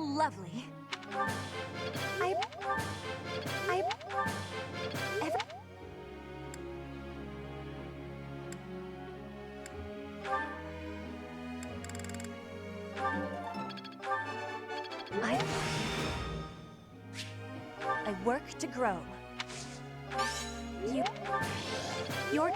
lovely. I... I work to grow. You're...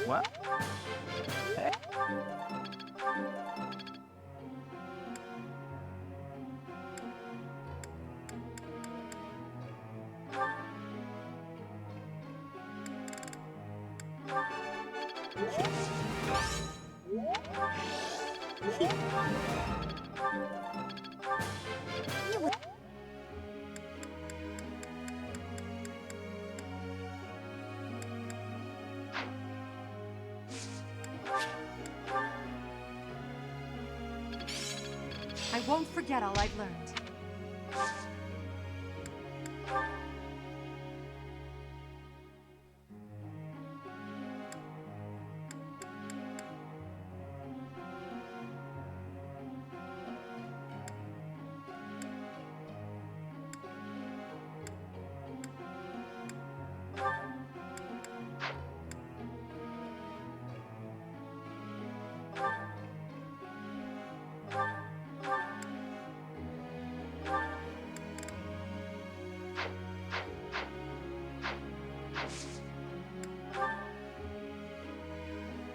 What? Hey. I won't forget all I've learned.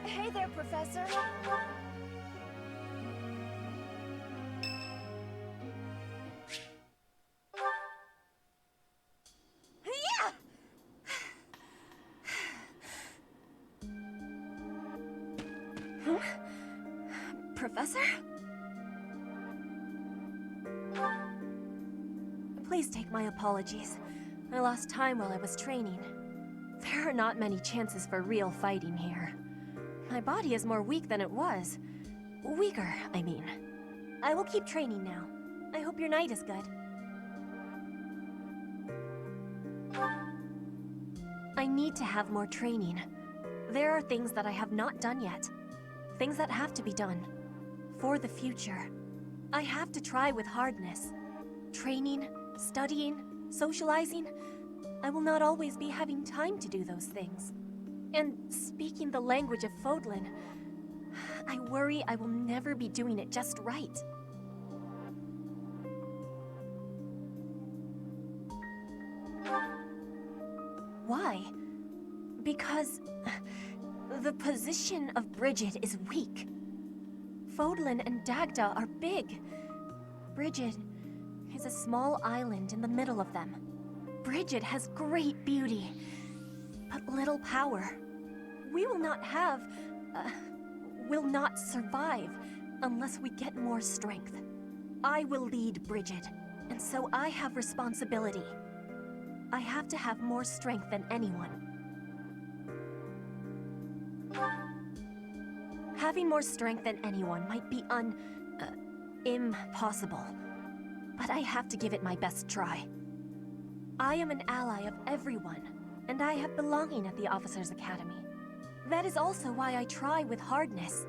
Hey there, Professor. Yeah! Huh? Professor? Please take my apologies. I lost time while I was training. There are not many chances for real fighting here. My body is more weak than it was. Weaker, I mean. I will keep training now. I hope your night is good. I need to have more training. There are things that I have not done yet. Things that have to be done. For the future. I have to try with hardness. Training, studying, socializing. I will not always be having time to do those things. And speaking the language of Fodlan, I worry I will never be doing it just right. Why? Because the position of Bridget is weak. Fodlan and Dagda are big. Bridget is a small island in the middle of them. Bridget has great beauty, but little power. We will not survive unless we get more strength. I will lead Bridget, and so I have responsibility. I have to have more strength than anyone. Having more strength than anyone might be impossible. But I have to give it my best try. I am an ally of everyone, and I have belonging at the Officers' Academy. That is also why I try with hardness.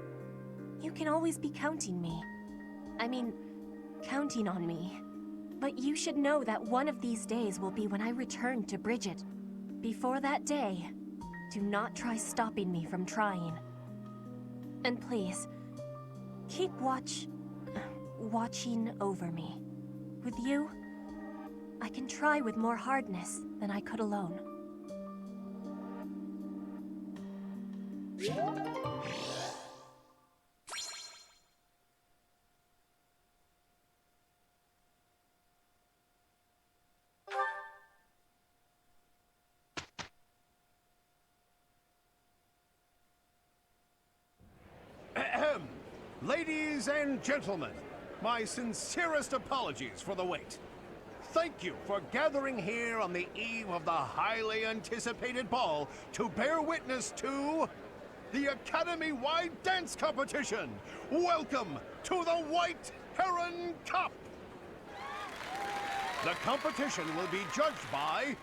You can always be counting on me. But you should know that one of these days will be when I return to Bridget. Before that day, do not try stopping me from trying. And please, keep watching over me. With you, I can try with more hardness than I could alone. Ladies and gentlemen, my sincerest apologies for the wait. Thank you for gathering here on the eve of the highly anticipated ball to bear witness to the Academy-wide dance competition. Welcome to the White Heron Cup! The competition will be judged by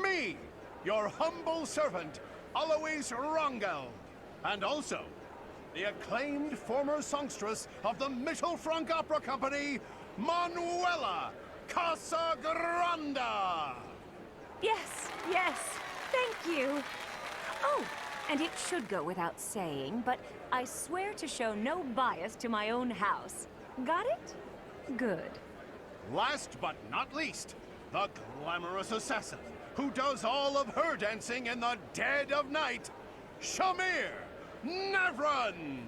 me, your humble servant, Alois Rangel, and also the acclaimed former songstress of the Mittelfrank Opera Company, Manuela Casagranda. Yes, yes, thank you. Oh, and it should go without saying, but I swear to show no bias to my own house. Got it? Good. Last but not least, the glamorous assassin who does all of her dancing in the dead of night, Shamir Navrand.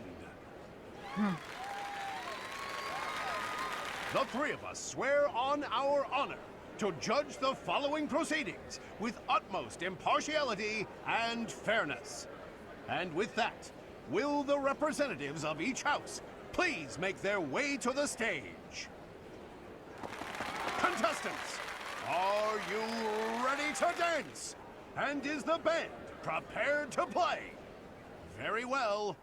The three of us swear on our honor to judge the following proceedings with utmost impartiality and fairness. And with that, will the representatives of each house please make their way to the stage? Contestants, are you ready to dance? And is the band prepared to play? Very well.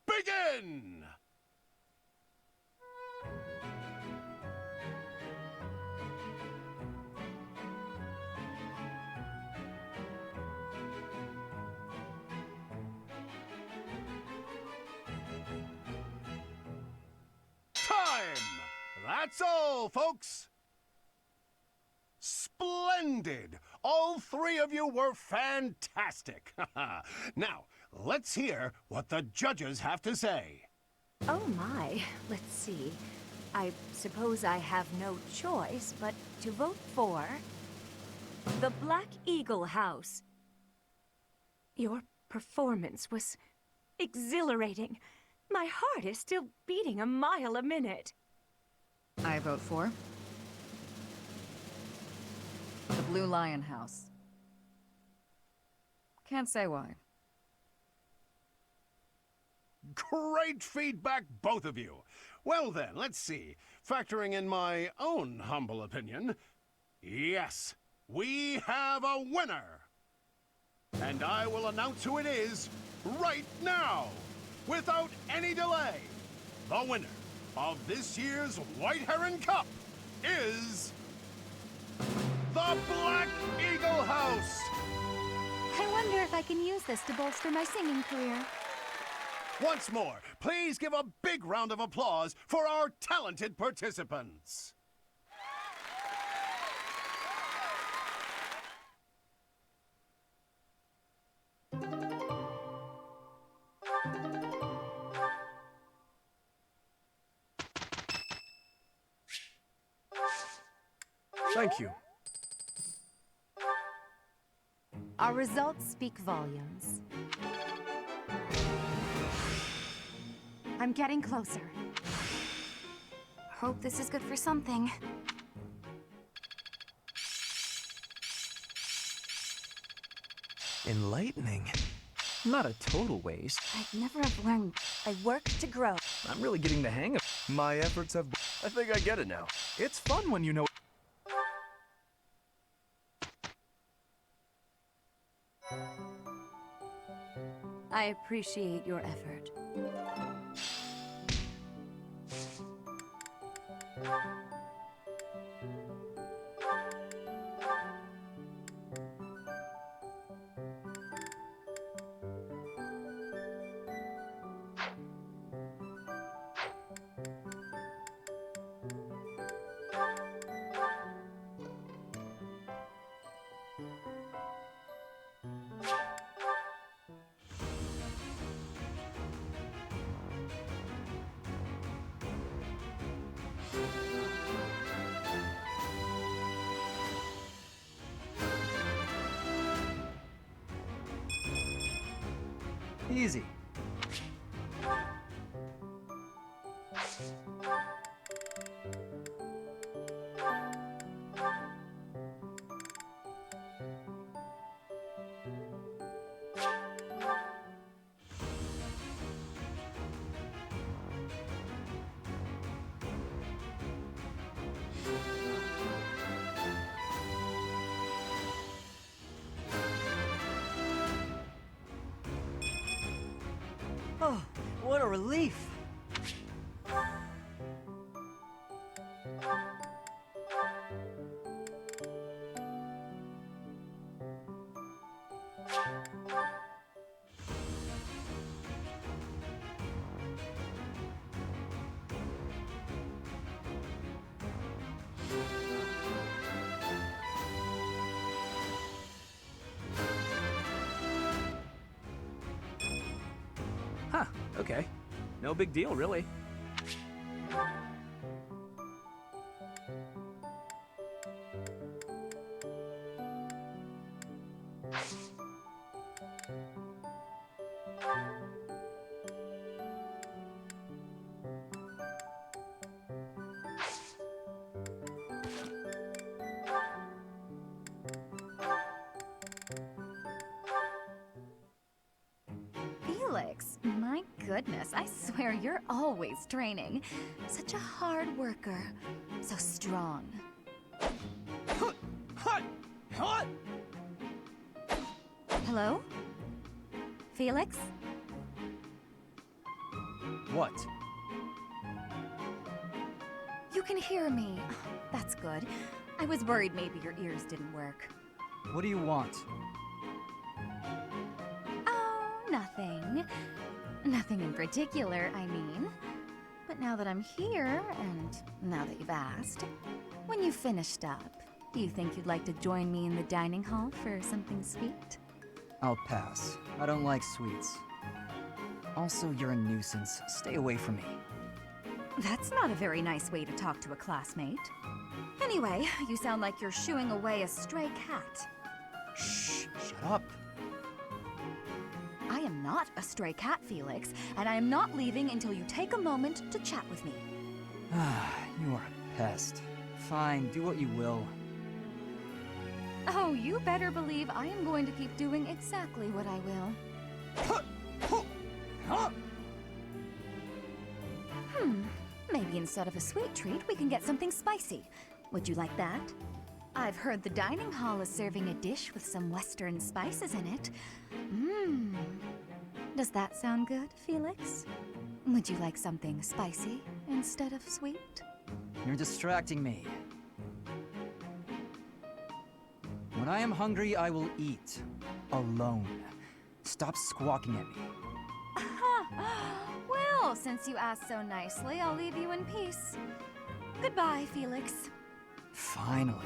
Begin! Time! That's all, folks! Splendid! All three of you were fantastic! Now, let's hear what the judges have to say. Oh my, let's see. I suppose I have no choice but to vote for the Black Eagle House. Your performance was exhilarating. My heart is still beating a mile a minute. I vote for the Blue Lion House. Can't say why. Great feedback, both of you. Well then, let's see. Factoring in my own humble opinion, yes, we have a winner. And I will announce who it is right now, without any delay. The winner of this year's White Heron Cup is the Black Eagle House. I wonder if I can use this to bolster my singing career. Once more, please give a big round of applause for our talented participants. Thank you. Our results speak volumes. I'm getting closer. Hope this is good for something. Enlightening. Not a total waste. I'd never have learned. I work to grow. I'm really getting the hang of my efforts have. I think I get it now. It's fun when you know. I appreciate your effort. Easy. Oh, what a relief! Okay. No big deal, really. Felix, my goodness, I swear you're always training. Such a hard worker. So strong. Hello? Felix? What? You can hear me. That's good. I was worried maybe your ears didn't work. What do you want? Oh, nothing. Nothing in particular, I mean. But now that I'm here, and now that you've asked, when you've finished up, do you think you'd like to join me in the dining hall for something sweet? I'll pass. I don't like sweets. Also, you're a nuisance. Stay away from me. That's not a very nice way to talk to a classmate. Anyway, you sound like you're shooing away a stray cat. Shh, shut up. I am not a stray cat, Felix, and I am not leaving until you take a moment to chat with me. You are a pest. Fine, do what you will. Oh, you better believe I am going to keep doing exactly what I will. Maybe instead of a sweet treat, we can get something spicy. Would you like that? I've heard the dining hall is serving a dish with some Western spices in it. Mmm. Does that sound good, Felix? Would you like something spicy instead of sweet? You're distracting me. When I am hungry, I will eat. Alone. Stop squawking at me. Well, since you asked so nicely, I'll leave you in peace. Goodbye, Felix. Finally.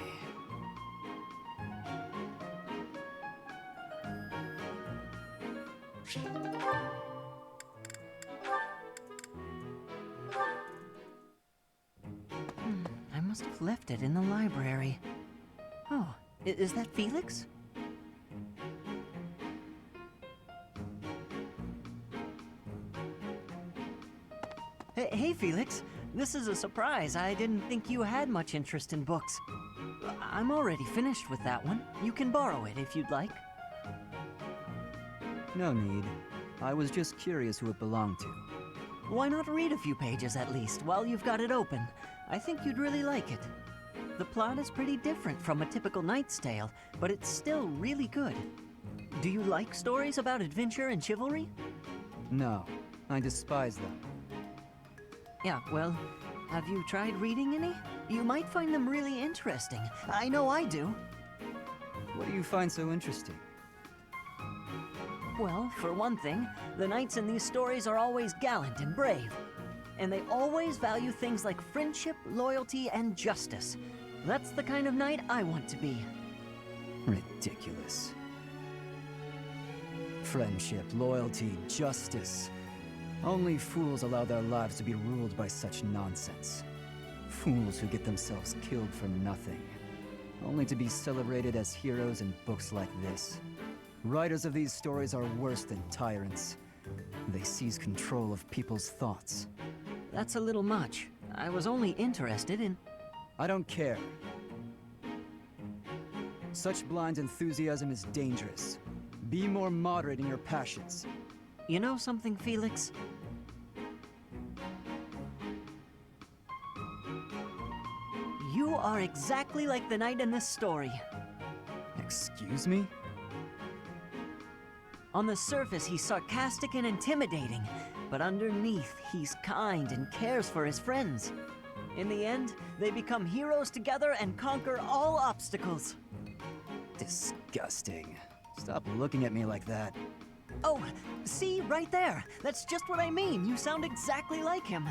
I must have left it in the library. Oh, is that Felix? Hey, Felix. This is a surprise. I didn't think you had much interest in books. I'm already finished with that one. You can borrow it if you'd like. No need. I was just curious who it belonged to. Why not read a few pages at least while you've got it open? I think you'd really like it. The plot is pretty different from a typical Knight's Tale, but it's still really good. Do you like stories about adventure and chivalry? No, I despise them. Yeah, well, have you tried reading any? You might find them really interesting. I know I do. What do you find so interesting? Well, for one thing, the knights in these stories are always gallant and brave. And they always value things like friendship, loyalty, and justice. That's the kind of knight I want to be. Ridiculous. Friendship, loyalty, justice. Only fools allow their lives to be ruled by such nonsense. Fools who get themselves killed for nothing. Only to be celebrated as heroes in books like this. Writers of these stories are worse than tyrants. They seize control of people's thoughts. That's a little much. I was only interested in... I don't care. Such blind enthusiasm is dangerous. Be more moderate in your passions. You know something, Felix? You are exactly like the knight in this story. Excuse me? On the surface, he's sarcastic and intimidating, but underneath, he's kind and cares for his friends. In the end, they become heroes together and conquer all obstacles. Disgusting. Stop looking at me like that. Oh, see, right there. That's just what I mean. You sound exactly like him.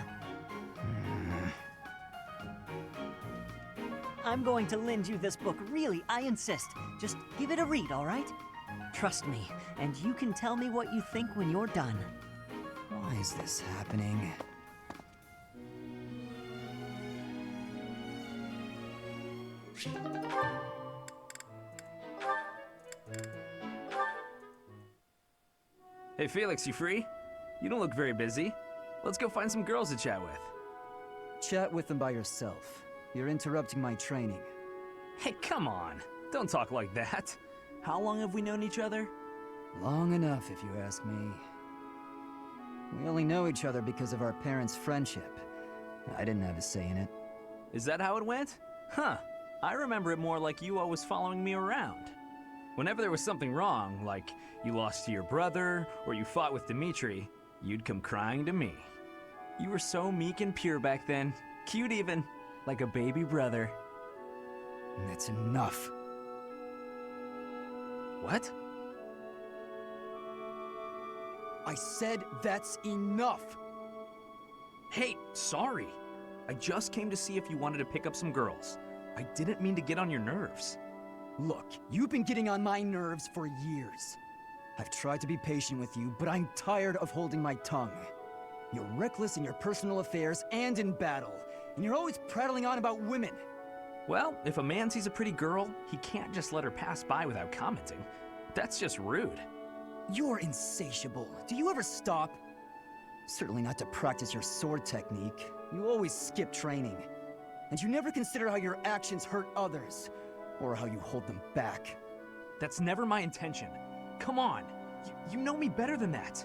I'm going to lend you this book, really, I insist. Just give it a read, all right? Trust me, and you can tell me what you think when you're done. Why is this happening? Hey Felix, you free? You don't look very busy. Let's go find some girls to chat with. Chat with them by yourself. You're interrupting my training. Hey, come on. Don't talk like that. How long have we known each other? Long enough, if you ask me. We only know each other because of our parents' friendship. I didn't have a say in it. Is that how it went? Huh. I remember it more like you always following me around. Whenever there was something wrong, like you lost to your brother, or you fought with Dimitri, you'd come crying to me. You were so meek and pure back then. Cute even. Like a baby brother. That's enough. What? I said that's enough! Hey, sorry. I just came to see if you wanted to pick up some girls. I didn't mean to get on your nerves. Look, you've been getting on my nerves for years. I've tried to be patient with you, but I'm tired of holding my tongue. You're reckless in your personal affairs and in battle, and you're always prattling on about women. Well, if a man sees a pretty girl, he can't just let her pass by without commenting. That's just rude. You're insatiable. Do you ever stop? Certainly not to practice your sword technique. You always skip training. And you never consider how your actions hurt others, or how you hold them back. That's never my intention. Come on, you know me better than that.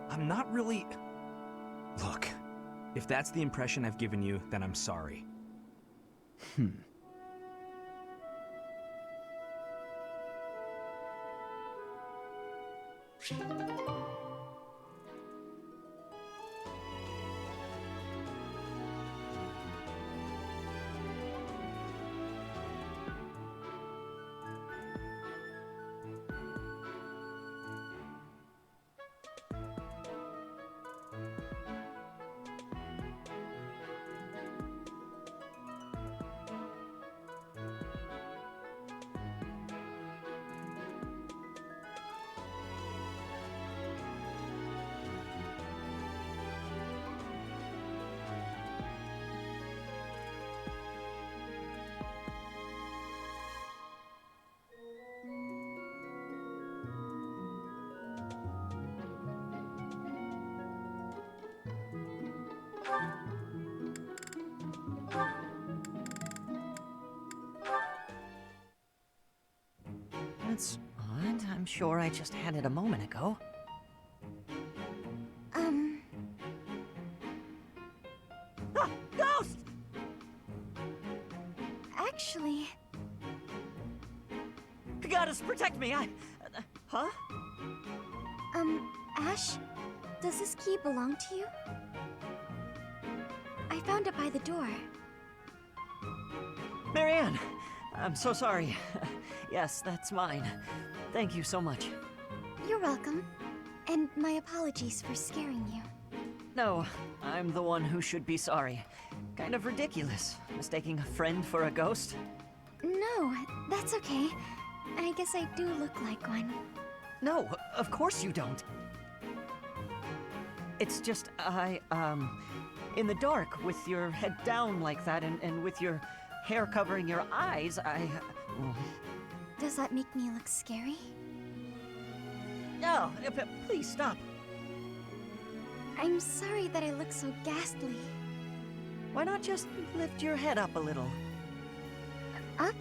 I'm not really... Look, if that's the impression I've given you, then I'm sorry. That's odd. I'm sure I just had it a moment ago. Ah! Ghost! Actually, Goddess, protect me! Huh? Ash, does this key belong to you? I found it by the door. Marianne! I'm so sorry. Yes, that's mine. Thank you so much. You're welcome. And my apologies for scaring you. No, I'm the one who should be sorry. Kind of ridiculous, mistaking a friend for a ghost. No, that's okay. I guess I do look like one. No, of course you don't. It's just, in the dark, with your head down like that, and with your hair covering your eyes, Does that make me look scary? No, please stop. I'm sorry that I look so ghastly. Why not just lift your head up a little? Up?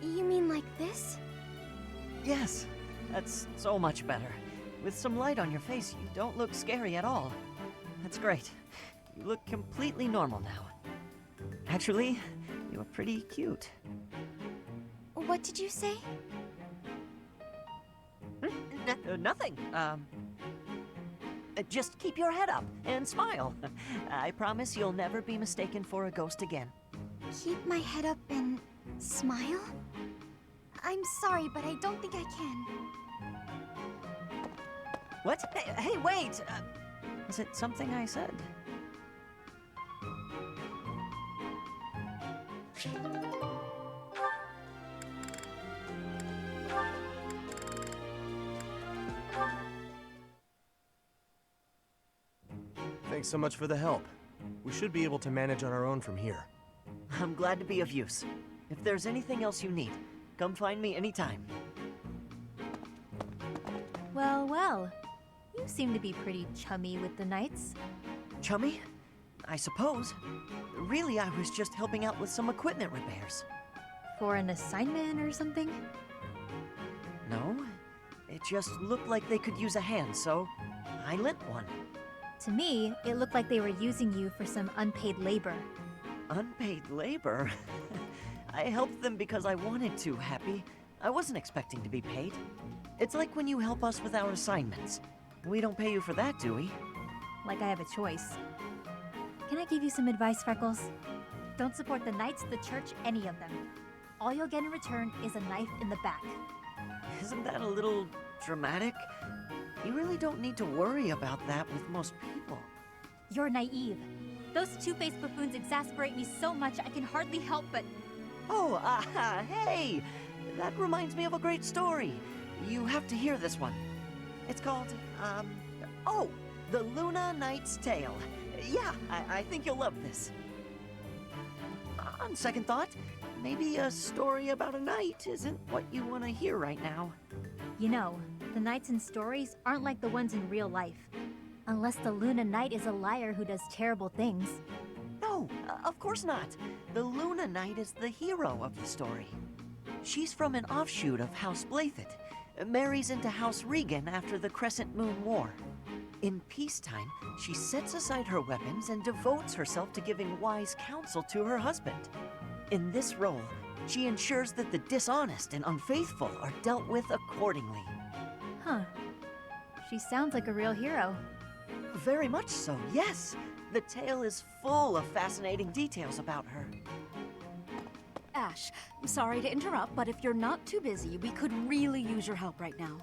You mean like this? Yes, that's so much better. With some light on your face, you don't look scary at all. That's great. You look completely normal now. Actually, you're pretty cute. What did you say? Nothing. Just keep your head up and smile. I promise you'll never be mistaken for a ghost again. Keep my head up and smile? I'm sorry, but I don't think I can. What? Hey, wait! Was it something I said? Thanks so much for the help. We should be able to manage on our own from here. I'm glad to be of use. If there's anything else you need, come find me anytime. Well, well. You seem to be pretty chummy with the knights. Chummy? I suppose. Really, I was just helping out with some equipment repairs. For an assignment or something? No, it just looked like they could use a hand, so I lent one. To me, it looked like they were using you for some unpaid labor. Unpaid labor? I helped them because I wanted to, Happy. I wasn't expecting to be paid. It's like when you help us with our assignments. We don't pay you for that, do we? Like I have a choice. Can I give you some advice, Freckles? Don't support the knights, the church, any of them. All you'll get in return is a knife in the back. Isn't that a little dramatic? You really don't need to worry about that with most people. You're naive. Those two-faced buffoons exasperate me so much I can hardly help but... Oh, hey! That reminds me of a great story. You have to hear this one. It's called, oh, The Luna Knight's Tale. Yeah, I think you'll love this. On second thought, maybe a story about a knight isn't what you want to hear right now. You know, the knights in stories aren't like the ones in real life. Unless the Luna Knight is a liar who does terrible things. No, of course not. The Luna Knight is the hero of the story. She's from an offshoot of House Blathet, marries into House Regan after the Crescent Moon War. In peacetime, she sets aside her weapons and devotes herself to giving wise counsel to her husband. In this role, she ensures that the dishonest and unfaithful are dealt with accordingly. Huh. She sounds like a real hero. Very much so, yes. The tale is full of fascinating details about her. Ash, sorry to interrupt, but if you're not too busy, we could really use your help right now.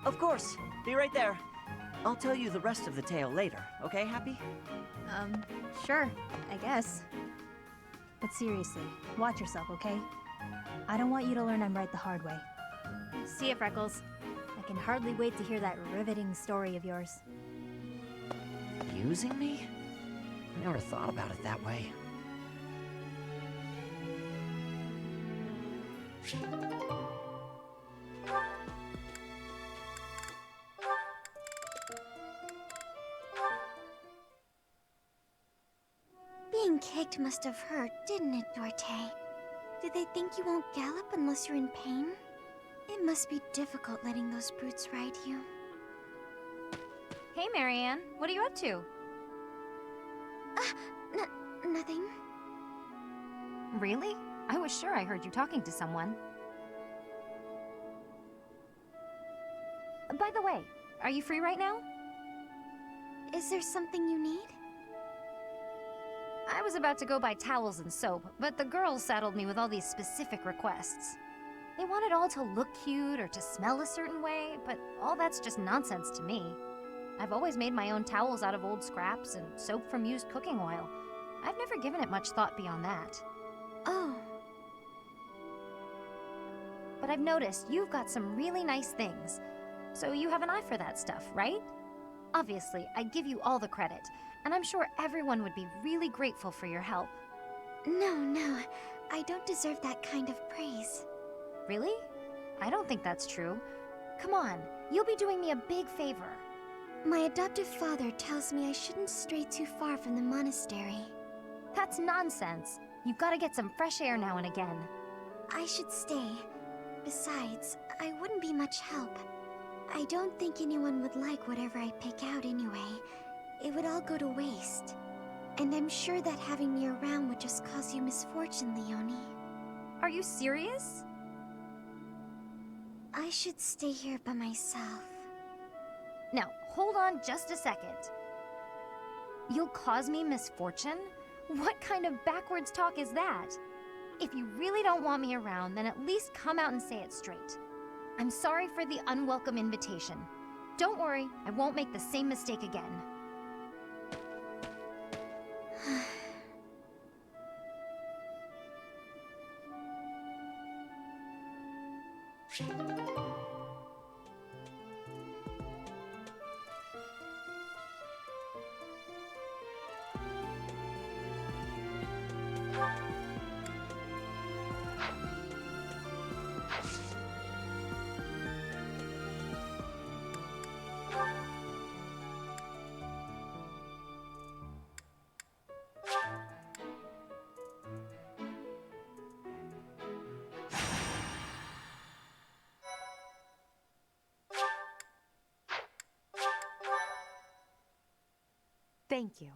Of course. Be right there. I'll tell you the rest of the tale later, okay, Happy? Sure, I guess. But seriously, watch yourself, okay? I don't want you to learn I'm right the hard way. See ya, Freckles. I can hardly wait to hear that riveting story of yours. Using me? I never thought about it that way. Being kicked must have hurt, didn't it, Dorte? Do they think you won't gallop unless you're in pain? It must be difficult letting those brutes ride you. Hey, Marianne. What are you up to? Nothing. Really? I was sure I heard you talking to someone. By the way, are you free right now? Is there something you need? I was about to go buy towels and soap, but the girls saddled me with all these specific requests. They want it all to look cute or to smell a certain way, but all that's just nonsense to me. I've always made my own towels out of old scraps and soap from used cooking oil. I've never given it much thought beyond that. Oh. But I've noticed you've got some really nice things. So you have an eye for that stuff, right? Obviously, I'd give you all the credit, and I'm sure everyone would be really grateful for your help. No, I don't deserve that kind of praise. Really? I don't think that's true. Come on, you'll be doing me a big favor. My adoptive father tells me I shouldn't stray too far from the monastery. That's nonsense. You've got to get some fresh air now and again. I should stay. Besides, I wouldn't be much help. I don't think anyone would like whatever I pick out anyway. It would all go to waste. And I'm sure that having me around would just cause you misfortune, Leonie. Are you serious? I should stay here by myself. Now, hold on just a second. You'll cause me misfortune? What kind of backwards talk is that? If you really don't want me around, then at least come out and say it straight. I'm sorry for the unwelcome invitation. Don't worry, I won't make the same mistake again. Thank you.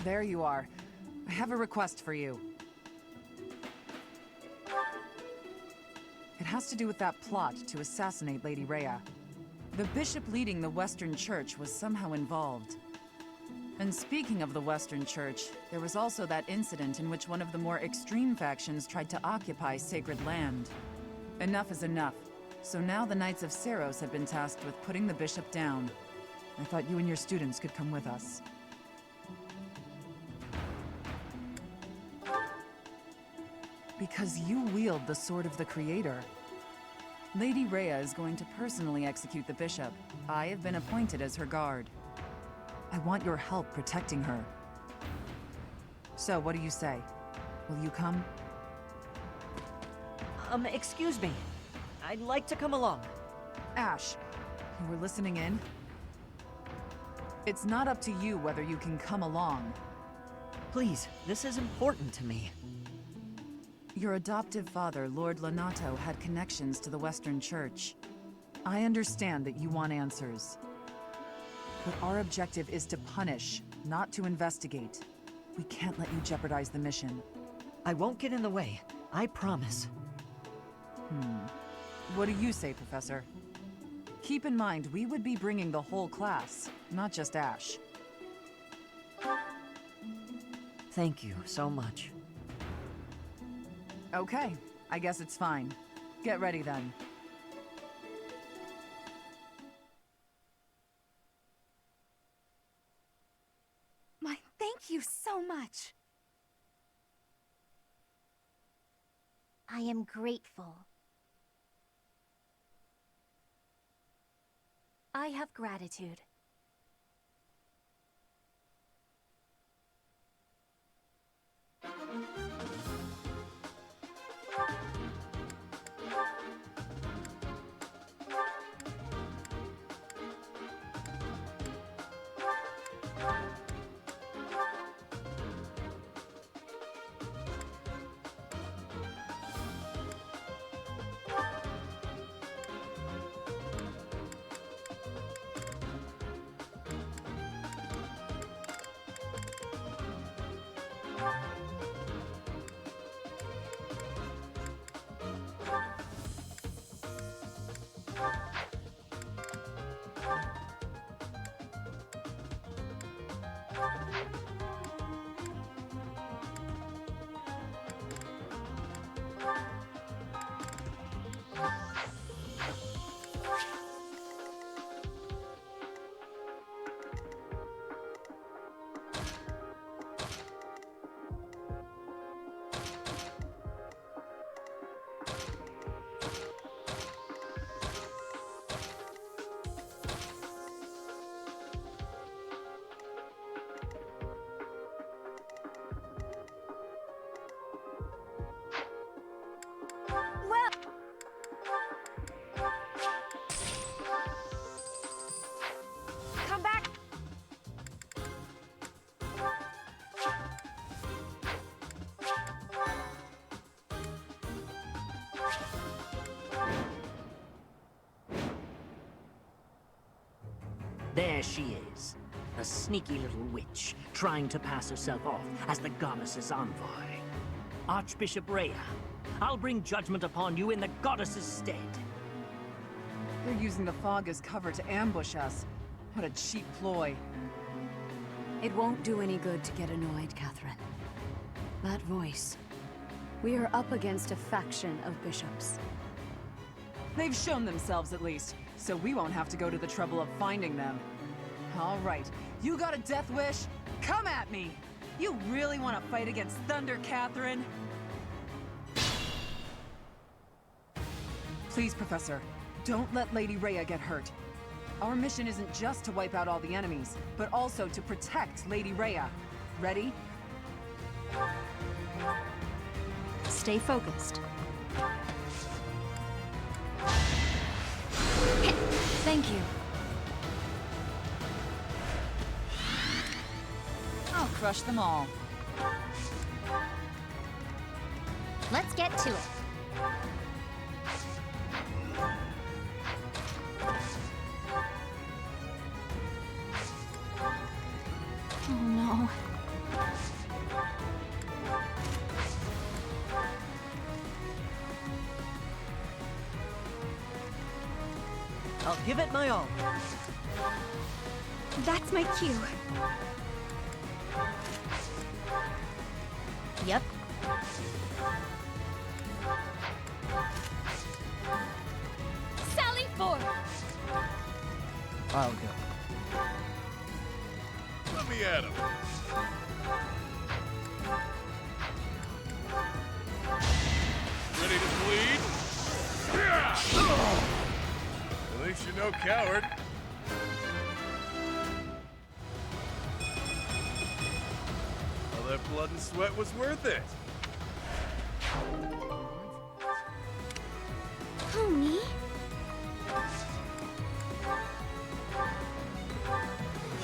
There you are. I have a request for you. It has to do with that plot to assassinate Lady Rhea. The bishop leading the Western Church was somehow involved. And speaking of the Western Church, there was also that incident in which one of the more extreme factions tried to occupy sacred land. Enough is enough. So now the Knights of Seiros have been tasked with putting the bishop down. I thought you and your students could come with us. Because you wield the Sword of the Creator. Lady Rhea is going to personally execute the bishop. I have been appointed as her guard. I want your help protecting her. So, what do you say? Will you come? Excuse me. I'd like to come along. Ash, you were listening in? It's not up to you whether you can come along. Please, this is important to me. Your adoptive father, Lord Lonato, had connections to the Western Church. I understand that you want answers. But our objective is to punish, not to investigate. We can't let you jeopardize the mission. I won't get in the way. I promise. What do you say, Professor? Keep in mind, we would be bringing the whole class, not just Ash. Thank you so much. Okay, I guess it's fine. Get ready then. Thank you so much. I am grateful. I have gratitude. Come back! There she is, a sneaky little witch, trying to pass herself off as the goddess's envoy. Archbishop Rhea, I'll bring judgment upon you in the goddess's stead. They're using the fog as cover to ambush us. What a cheap ploy. It won't do any good to get annoyed, Catherine. That voice. We are up against a faction of bishops. They've shown themselves at least, so we won't have to go to the trouble of finding them. All right, you got a death wish? Come at me! You really want to fight against Thunder, Catherine? Please, Professor, don't let Lady Rhea get hurt. Our mission isn't just to wipe out all the enemies, but also to protect Lady Rhea. Ready? Stay focused. Thank you. I'll crush them all. Let's get to it. Oh no. I'll give it my all. That's my cue. Yep. Sally forth! I'll go. Let me at him. Ready to bleed? Yeah! At least you're no coward. All that blood and sweat was worth it. Who, me?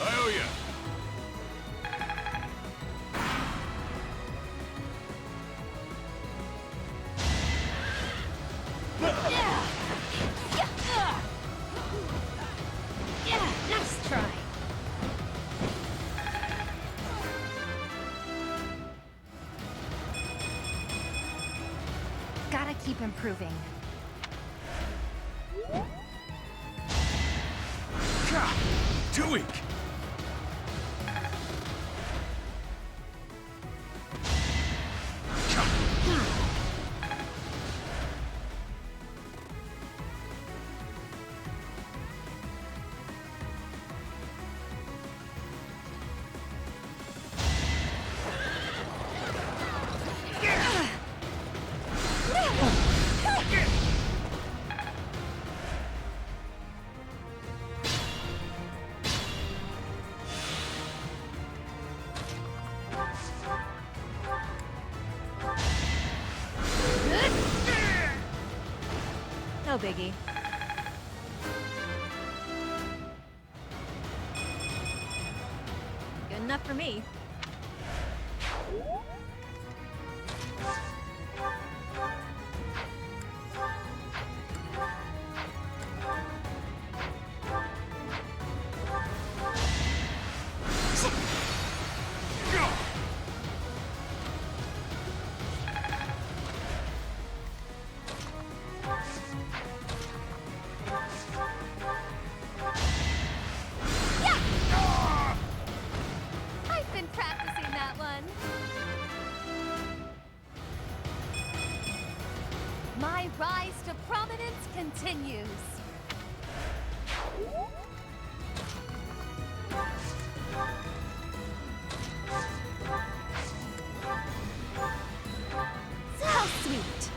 I owe ya. Yeah, nice try. Gotta keep improving. Too weak. No biggie. Good enough for me. I've been practicing that one. My rise to prominence continues. So sweet.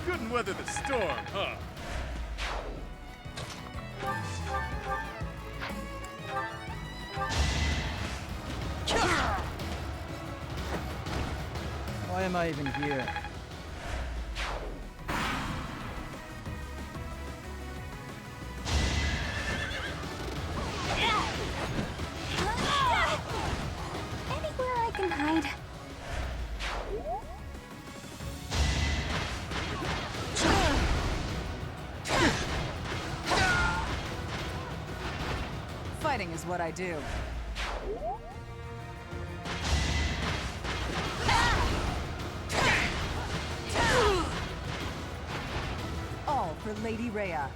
Couldn't weather the storm, huh? Why am I even here? Anywhere I can hide. Fighting is what I do. All for Lady Rhea.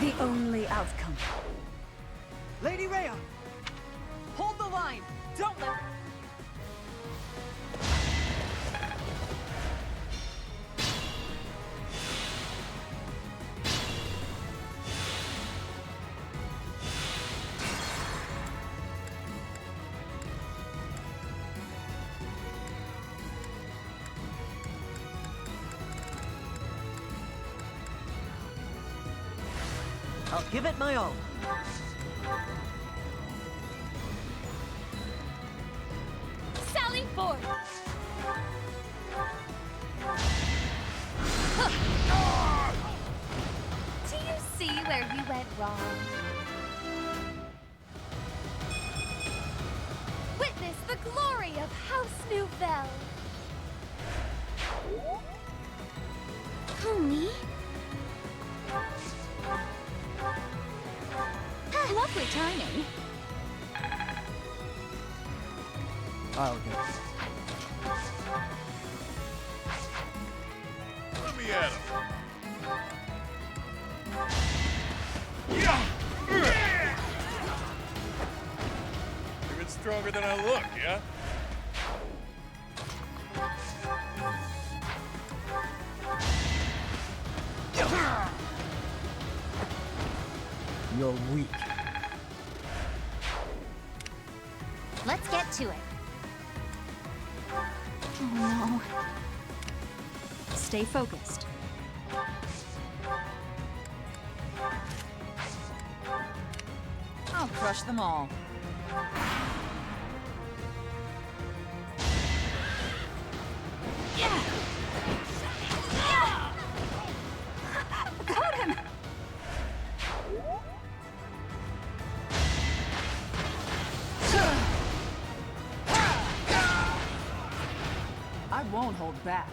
The only outcome. Lady Rhea! Hold the line! Don't let... I'll give it my all. Sally forth! Do you see where you went wrong? Witness the glory of House Nouvelle! Homie? Lovely timing. I'll go. Let me at him. You're stronger than I look, yeah? You're weak. Let's get to it. Oh no. Stay focused. I'll crush them all. Got him! I won't hold back.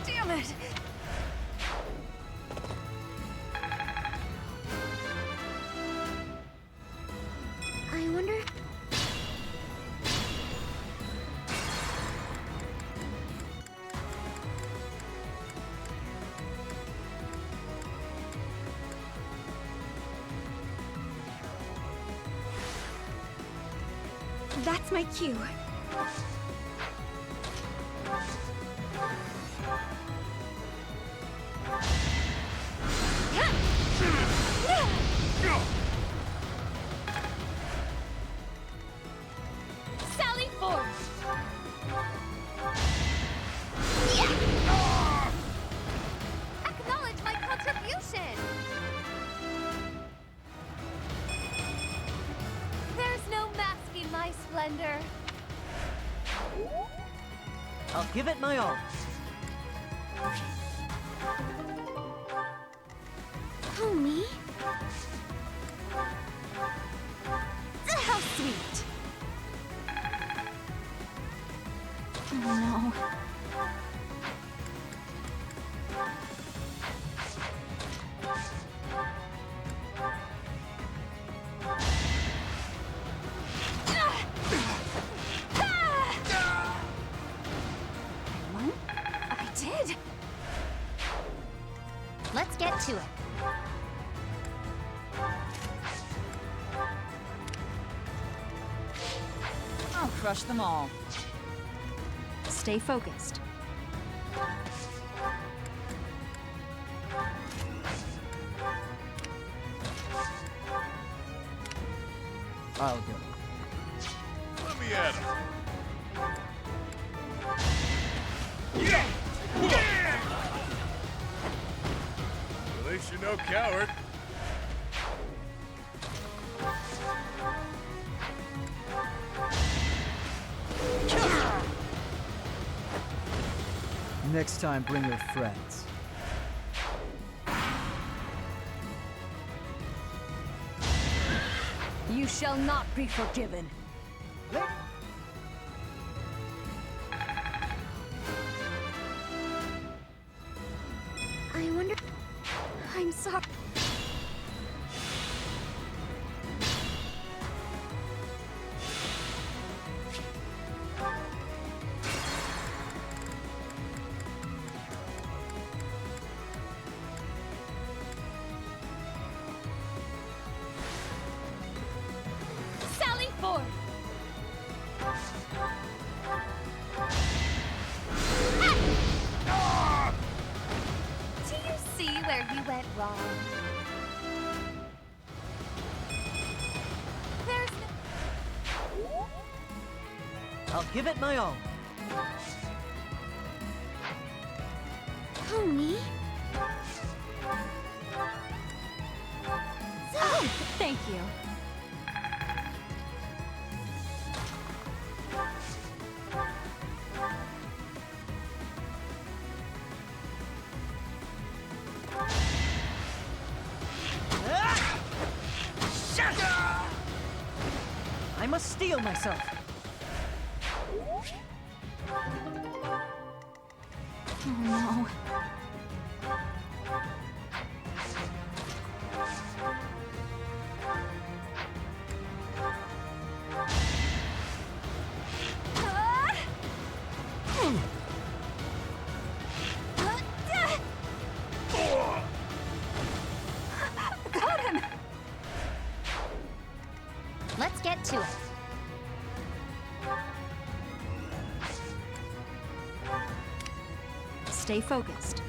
Damn it! I wonder... That's my cue. Sally forth! Acknowledge my contribution! There's no masking my splendor. I'll give it my all. Homie? How sweet! Oh no. I did! Let's get to it. I'll crush them all. Stay focused. I'll go. Let me at him. At least you're no coward. Next time, bring your friends. You shall not be forgiven. I wonder... I'm sorry. Sally forth! Do you see where you went wrong? There's no... I'll give it my all. Homie? Oh, thank you. I must steel myself. Oh no. Got him! Let's get to it. Stay focused.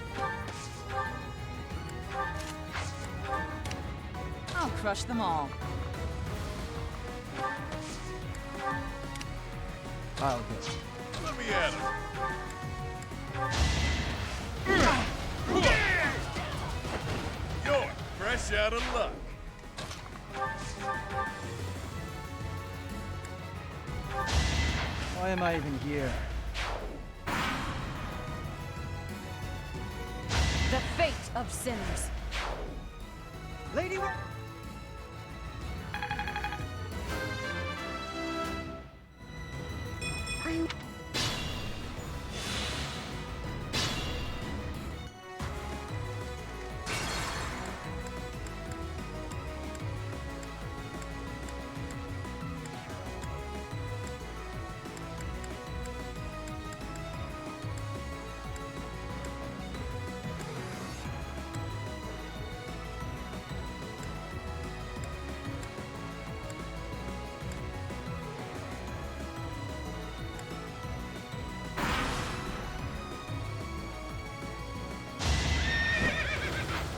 I'll crush them all. I'll go. Let me at him. You're fresh out of luck. Why am I even here? The fate of sinners. Lady Ra- I...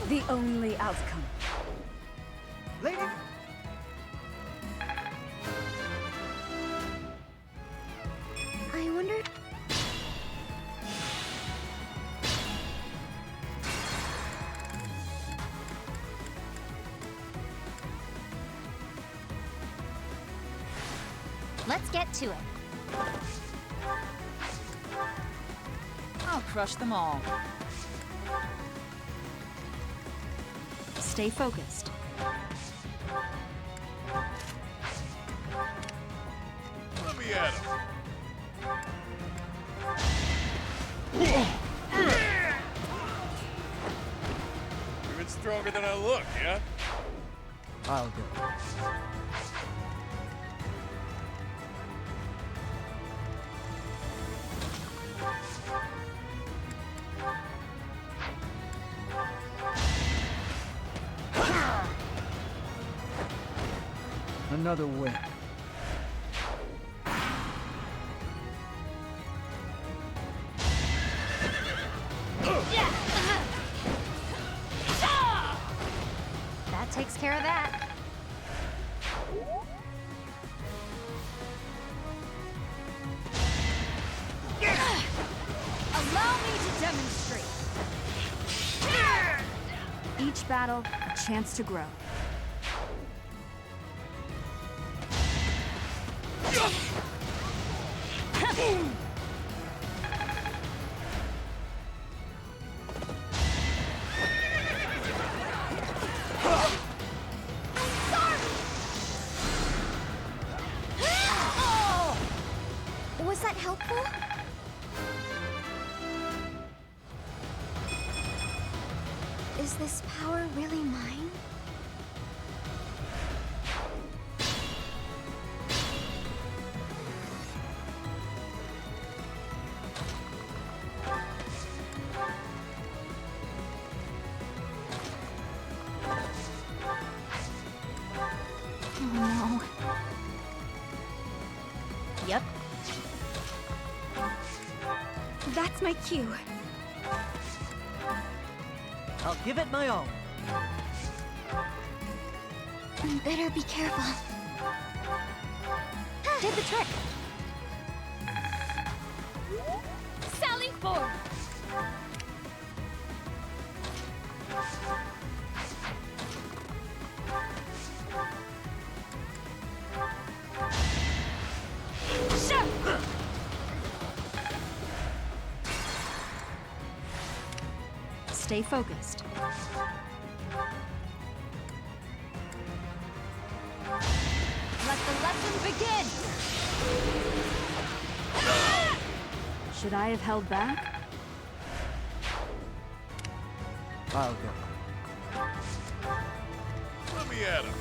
The only outcome. Lady... I wonder... Let's get to it. I'll crush them all. Stay focused. Let me at him. Even stronger than I look, yeah? I'll go. Another win. That takes care of that. Allow me to demonstrate. Each battle, a chance to grow. that helpful? Is this power really mine? Oh no. Yep. That's my cue. I'll give it my all. Better be careful. Did the trick. Sally forth! Stay focused. Let the lesson begin! Should I have held back? I'll go. Let me at him.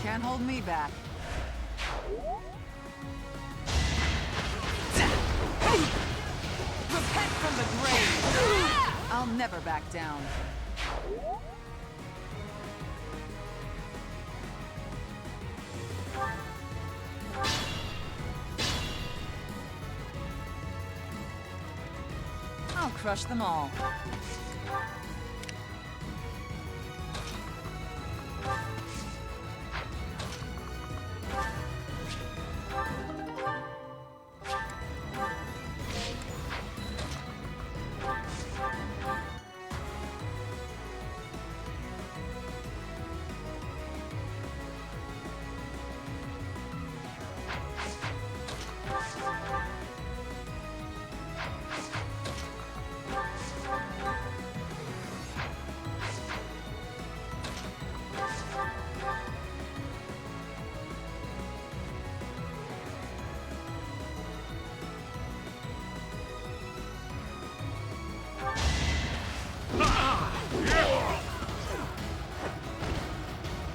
Can't hold me back. Repent from the grave! I'll never back down. I'll crush them all.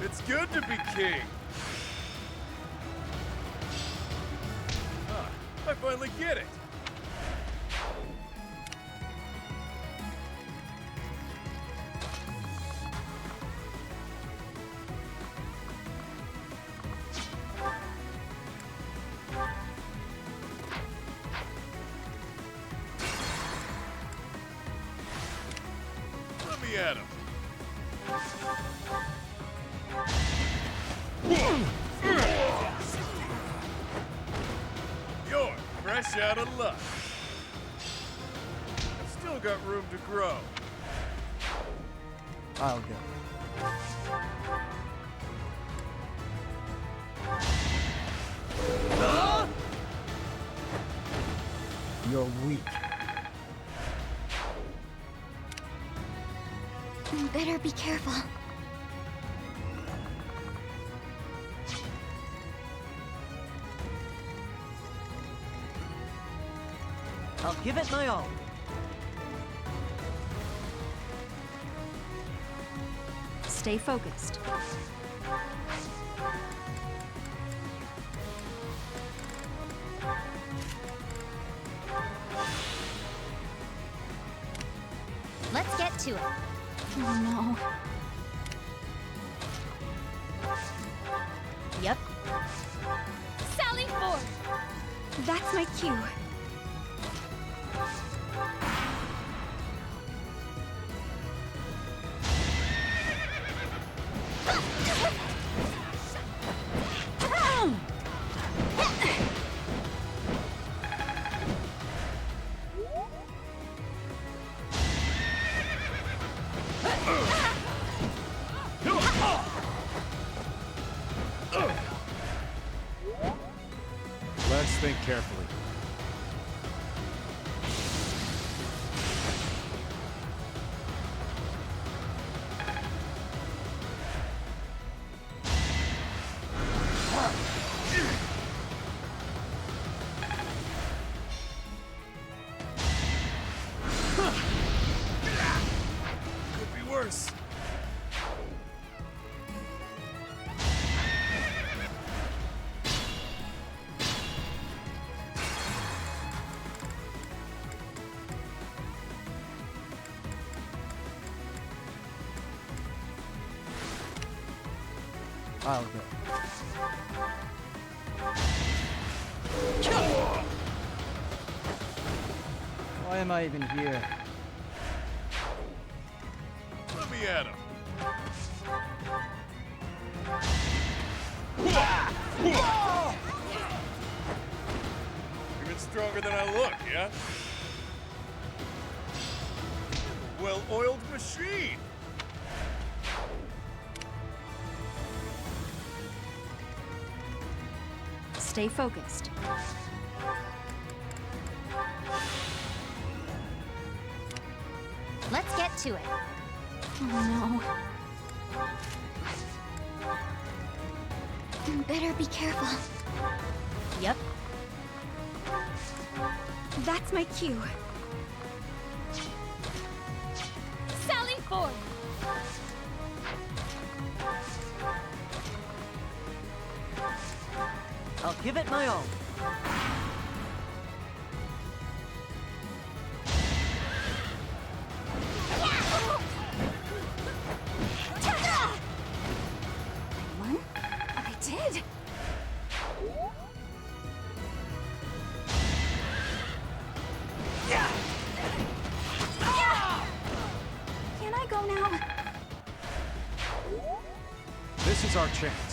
It's good to be king. I finally get it. Let me at him. You're fresh out of luck. I've still got room to grow. I'll go. You're weak. Better be careful. I'll give it my all. Stay focused. Let's get to it. Oh no. Yep. Sally forth! That's my cue. think carefully. Could be worse. I'll go. Why am I even here? Let me at him. Even stronger than I look, yeah? Well-oiled machine. Stay focused. Let's get to it. Oh Better be careful. Yep. That's my cue. Sally forth! I'll give it my all. One? I did! Can I go now? This is our chance.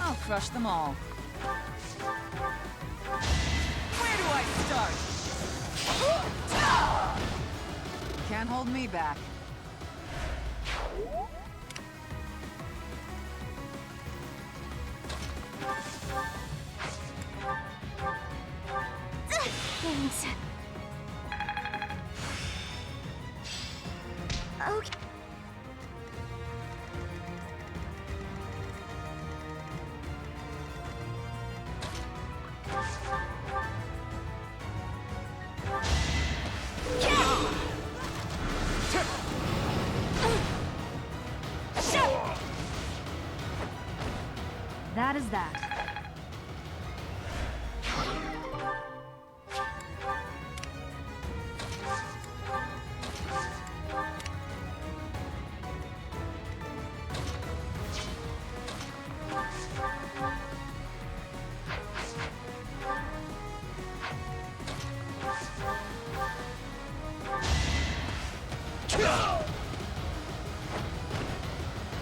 I'll crush them all. Where do I start? Can't hold me back. Thanks. Okay. That is that.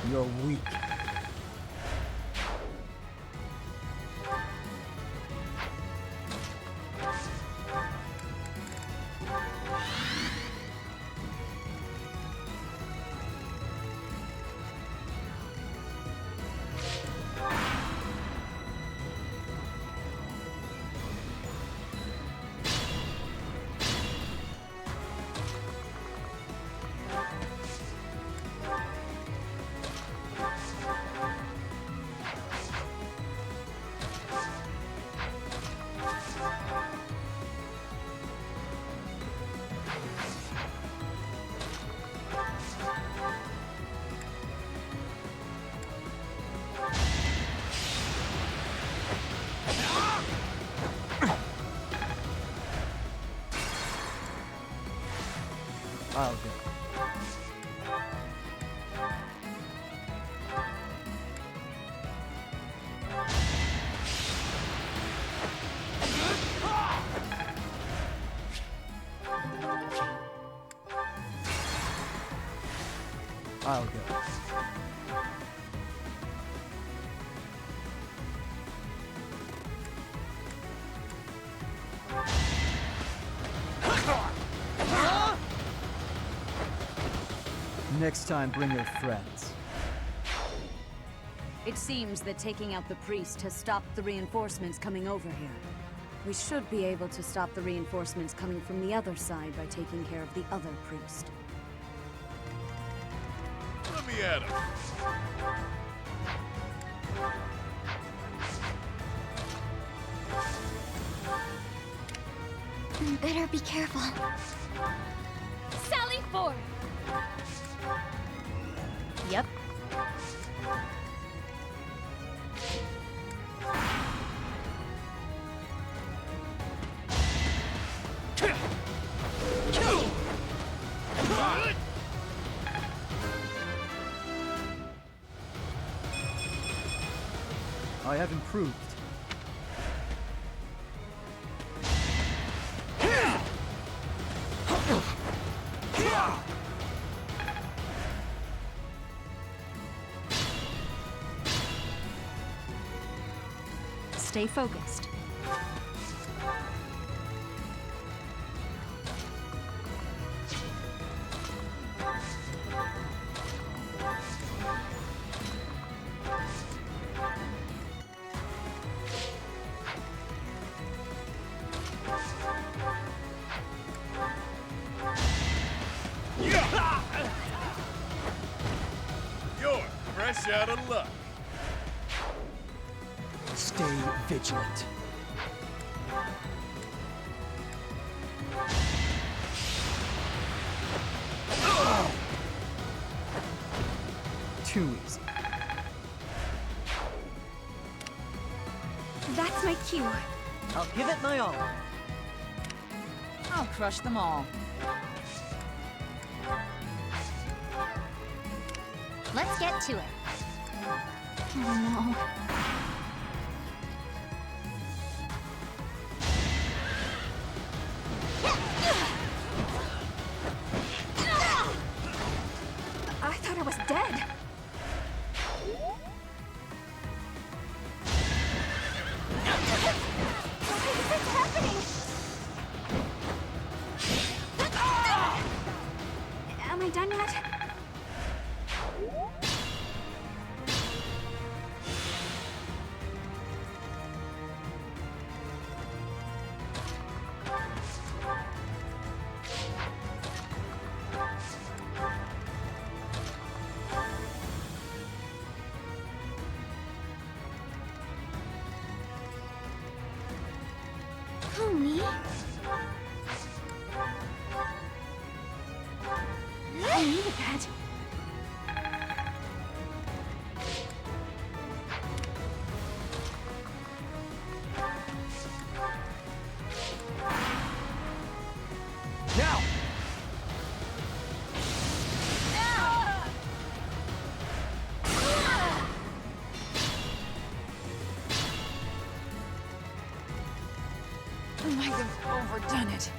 You're weak. I'll go. I'll go. Next time, bring your friends. It seems that taking out the priest has stopped the reinforcements coming over here. We should be able to stop the reinforcements coming from the other side by taking care of the other priest. Let me at him. Better be careful. Sally forth! Yep. I have improved. Stay focused. You're fresh out of luck. Stay vigilant. Too easy. That's my cue. I'll give it my all. I'll crush them all. Let's get to it. Oh no. I thought I was dead. Am I done yet? Homie? I needed that. Now! I might have overdone it.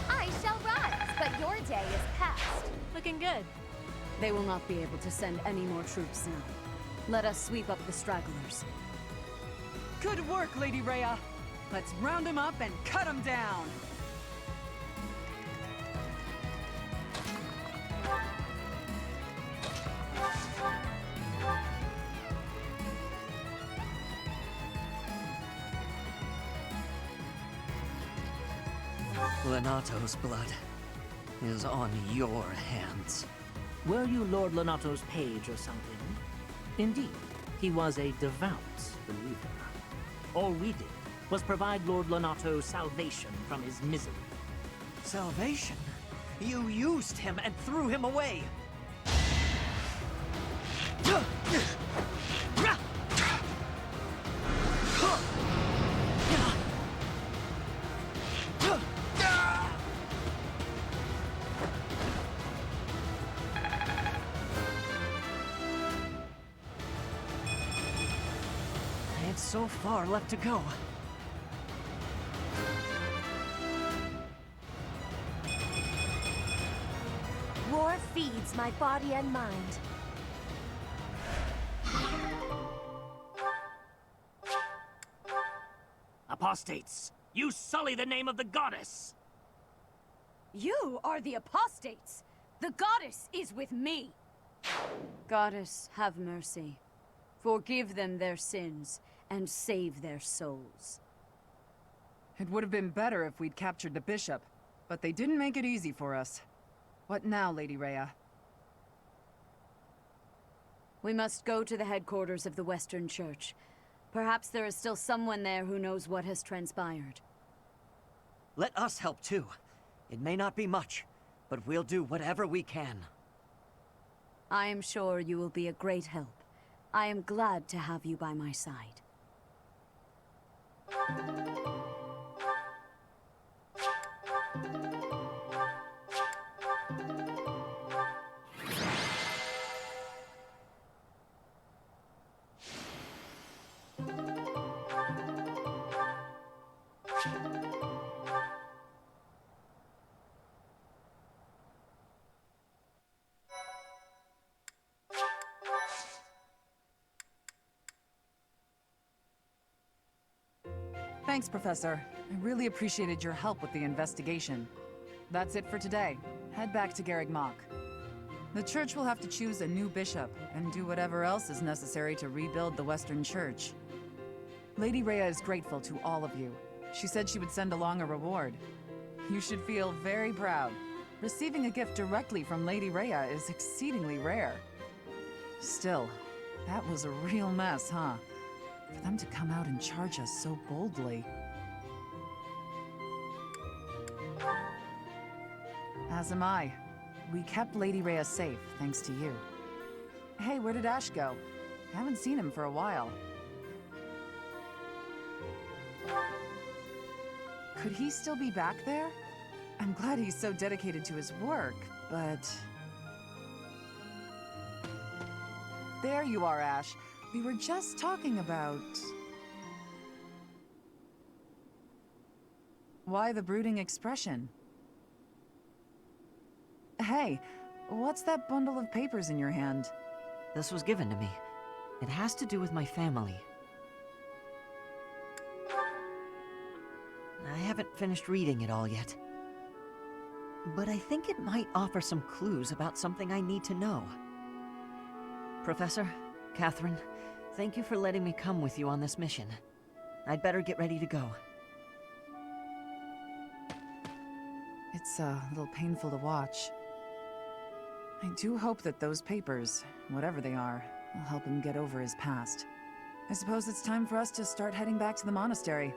I shall rise, but your day is past. Looking good. They will not be able to send any more troops now. Let us sweep up the stragglers. Good work, Lady Rhea. Let's round them up and cut them down. Lenato's blood is on your hands. Were you Lord Lenato's page or something? Indeed, he was a devout believer. All we did was provide Lord Lenato salvation from his misery. Salvation? You used him and threw him away! It's so far left to go. War feeds my body and mind. Apostates! You sully the name of the goddess! You are the apostates! The goddess is with me! Goddess, have mercy. Forgive them their sins, and save their souls. It would have been better if we'd captured the bishop, but they didn't make it easy for us. What now, Lady Rhea? We must go to the headquarters of the Western Church. Perhaps there is still someone there who knows what has transpired. Let us help too. It may not be much, but we'll do whatever we can. I am sure you will be a great help. I am glad to have you by my side. Thanks, Professor. I really appreciated your help with the investigation. That's it for today. Head back to Garreg Mach. The Church will have to choose a new bishop, and do whatever else is necessary to rebuild the Western Church. Lady Rhea is grateful to all of you. She said she would send along a reward. You should feel very proud. Receiving a gift directly from Lady Rhea is exceedingly rare. Still, that was a real mess, huh? For them to come out and charge us so boldly. As am I. We kept Lady Rhea safe, thanks to you. Hey, where did Ash go? I haven't seen him for a while. Could he still be back there? I'm glad he's so dedicated to his work, but... There you are, Ash. We were just talking about... Why the brooding expression? Hey, what's that bundle of papers in your hand? This was given to me. It has to do with my family. I haven't finished reading it all yet. But I think it might offer some clues about something I need to know. Professor, Catherine, thank you for letting me come with you on this mission. I'd better get ready to go. It's a little painful to watch. I do hope that those papers, whatever they are, will help him get over his past. I suppose it's time for us to start heading back to the monastery.